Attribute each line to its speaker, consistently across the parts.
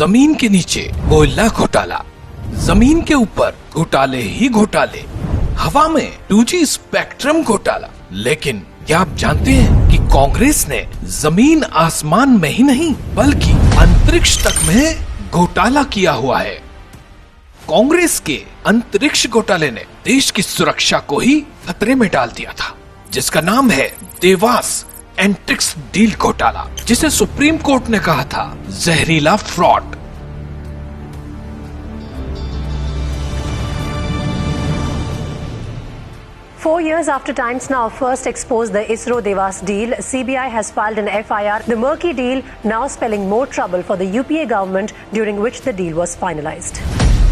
Speaker 1: जमीन के नीचे कोयला घोटाला, जमीन के ऊपर घोटाले ही घोटाले, हवा में 2G स्पेक्ट्रम घोटाला। लेकिन क्या आप जानते हैं कि कांग्रेस ने जमीन आसमान में ही नहीं बल्कि अंतरिक्ष तक में घोटाला किया हुआ है। कांग्रेस के अंतरिक्ष घोटाले ने देश की सुरक्षा को ही खतरे में डाल दिया था, जिसका नाम है देवास एंट्रिक्स डील घोटाला, जिसे सुप्रीम कोर्ट ने कहा था जहरीला fraud.
Speaker 2: Four years after Times Now first exposed the ISRO-Devas deal, CBI has filed an FIR. The murky deal now spelling more trouble for the UPA government, during which the deal was finalized.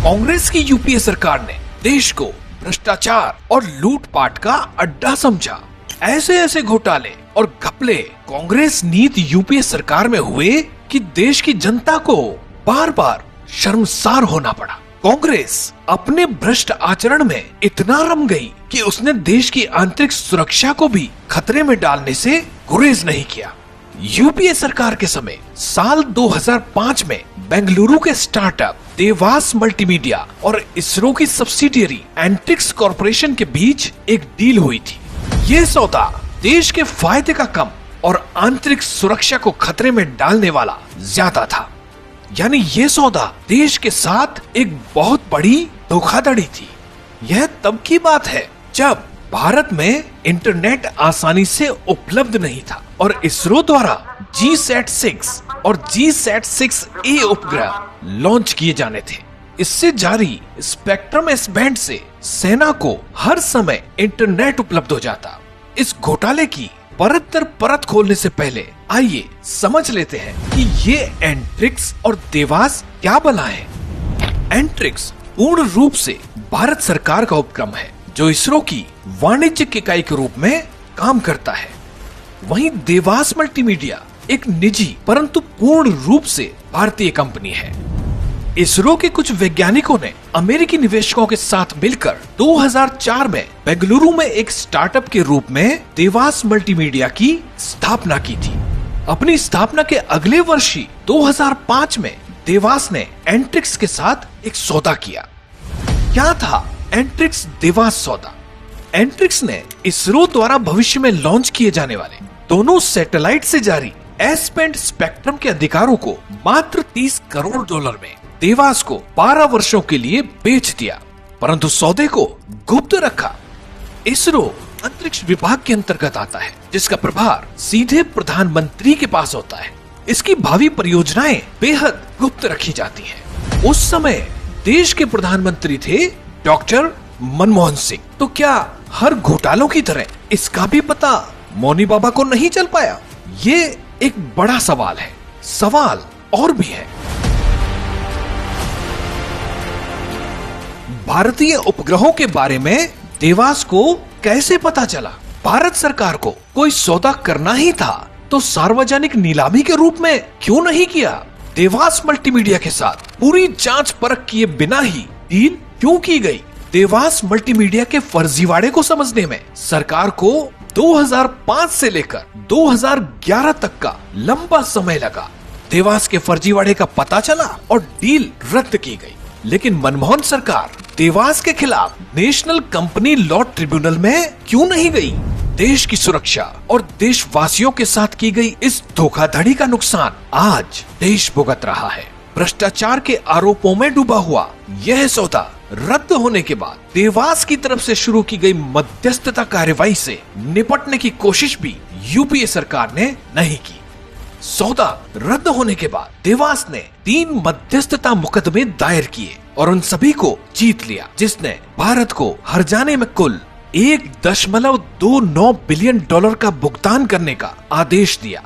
Speaker 1: Congress की UPA सरकार ने देश को भ्रष्टाचार और लूटपाट का अड्डा समझा। ऐसे ऐसे घोटाले और घपले कांग्रेस नीति यूपीए सरकार में हुए कि देश की जनता को बार बार शर्मसार होना पड़ा। कांग्रेस अपने भ्रष्ट आचरण में इतना रम गई कि उसने देश की आंतरिक सुरक्षा को भी खतरे में डालने से गुरेज नहीं किया। यूपीए सरकार के समय साल 2005 में बेंगलुरु के स्टार्टअप देवास मल्टीमीडिया और इसरो की सब्सिडियरी एंट्रिक्स कॉरपोरेशन के बीच एक डील हुई थी। ये सौदा देश के फायदे का कम और आंतरिक सुरक्षा को खतरे में डालने वाला ज्यादा था। यानी ये सौदा देश के साथ एक बहुत बड़ी धोखाधड़ी थी। यह तब की बात है जब भारत में इंटरनेट आसानी से उपलब्ध नहीं था और इसरो द्वारा GSAT-6 और GSAT-6A उपग्रह लॉन्च किए जाने थे। इससे जारी स्पेक्ट्रम S बैंड से सेना को हर समय इंटरनेट उपलब्ध हो जाता। इस घोटाले की परत दर परत खोलने से पहले आइए समझ लेते हैं कि ये एंट्रिक्स और देवास क्या बना है। एंट्रिक्स पूर्ण रूप से भारत सरकार का उपक्रम है जो इसरो की वाणिज्यिक इकाई के रूप में काम करता है। वहीं देवास मल्टीमीडिया एक निजी परंतु पूर्ण रूप से भारतीय कंपनी है। इसरो के कुछ वैज्ञानिकों ने अमेरिकी निवेशकों के साथ मिलकर 2004 में बेंगलुरु में एक स्टार्टअप के रूप में देवास मल्टीमीडिया की स्थापना की थी। अपनी स्थापना के अगले वर्ष ही 2005 में देवास ने एंट्रिक्स के साथ एक सौदा किया। क्या था एंट्रिक्स देवास सौदा? एंट्रिक्स ने इसरो द्वारा भविष्य में लॉन्च किए जाने वाले दोनों सैटेलाइट से जारी एस बैंड स्पेक्ट्रम के अधिकारों को मात्र $30 करोड़ में देवास को 12 वर्षों के लिए बेच दिया, परंतु सौदे को गुप्त रखा। इसरो अंतरिक्ष विभाग के अंतर्गत आता है, जिसका प्रभार सीधे प्रधानमंत्री के पास होता है। इसकी भावी परियोजनाएं बेहद गुप्त रखी जाती हैं। उस समय देश के प्रधानमंत्री थे डॉक्टर मनमोहन सिंह। तो क्या हर घोटालों की तरह इसका भी पता मौनी बाबा को नहीं चल पाया? ये एक बड़ा सवाल है। सवाल और भी है। भारतीय उपग्रहों के बारे में देवास को कैसे पता चला? भारत सरकार को कोई सौदा करना ही था तो सार्वजनिक नीलामी के रूप में क्यों नहीं किया? देवास मल्टीमीडिया के साथ पूरी जांच परख किए बिना ही डील क्यों की गई? देवास मल्टीमीडिया के फर्जीवाड़े को समझने में सरकार को 2005 से लेकर 2011 तक का लंबा समय लगा। देवास के फर्जीवाड़े का पता चला और डील रद्द की गई। लेकिन मनमोहन सरकार देवास के खिलाफ नेशनल कंपनी लॉ ट्रिब्यूनल में क्यों नहीं गई? देश की सुरक्षा और देशवासियों के साथ की गई इस धोखाधड़ी का नुकसान आज देश भुगत रहा है। भ्रष्टाचार के आरोपों में डूबा हुआ यह सौदा रद्द होने के बाद देवास की तरफ से शुरू की गई मध्यस्थता कार्यवाही से निपटने की कोशिश भी यूपीए सरकार ने नहीं की। सौदा रद्द होने के बाद देवास ने 3 मध्यस्थता मुकदमे दायर किए और उन सभी को जीत लिया, जिसने भारत को हर्जाने में कुल $1.29 बिलियन का भुगतान करने का आदेश दिया।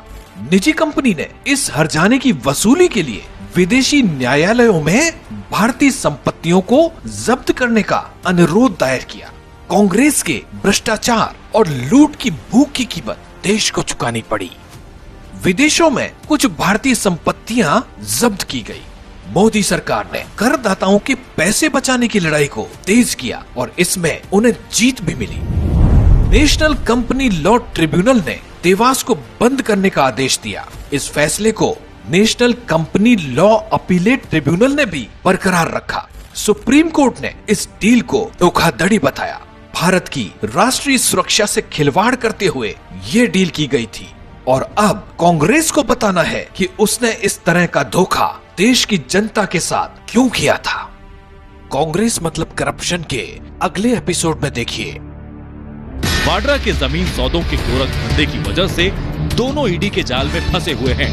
Speaker 1: निजी कंपनी ने इस हर्जाने की वसूली के लिए विदेशी न्यायालयों में भारतीय संपत्तियों को जब्त करने का अनुरोध दायर किया। कांग्रेस के भ्रष्टाचार और लूट की भूख की कीमत देश को चुकानी पड़ी। विदेशों में कुछ भारतीय संपत्तियां जब्त की गई। मोदी सरकार ने करदाताओं के पैसे बचाने की लड़ाई को तेज किया और इसमें उन्हें जीत भी मिली। नेशनल कंपनी लॉ ट्रिब्यूनल ने देवास को बंद करने का आदेश दिया। इस फैसले को national company law appellate tribunal ने भी बरकरार रखा। सुप्रीम कोर्ट ने इस डील को धोखाधड़ी बताया। भारत की राष्ट्रीय सुरक्षा से खिलवाड़ करते हुए ये डील की गई थी और अब कांग्रेस को बताना है कि उसने इस तरह का धोखा देश की जनता के साथ क्यों किया था। कांग्रेस मतलब करप्शन के अगले एपिसोड में देखिए।
Speaker 3: वाड्रा के जमीन सौदों के गोरख धंधे की वजह से दोनों ईडी के जाल में फंसे हुए हैं।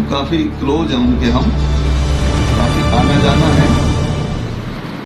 Speaker 4: काफी क्लोज हैं उनके, हम काफी आना जाना है।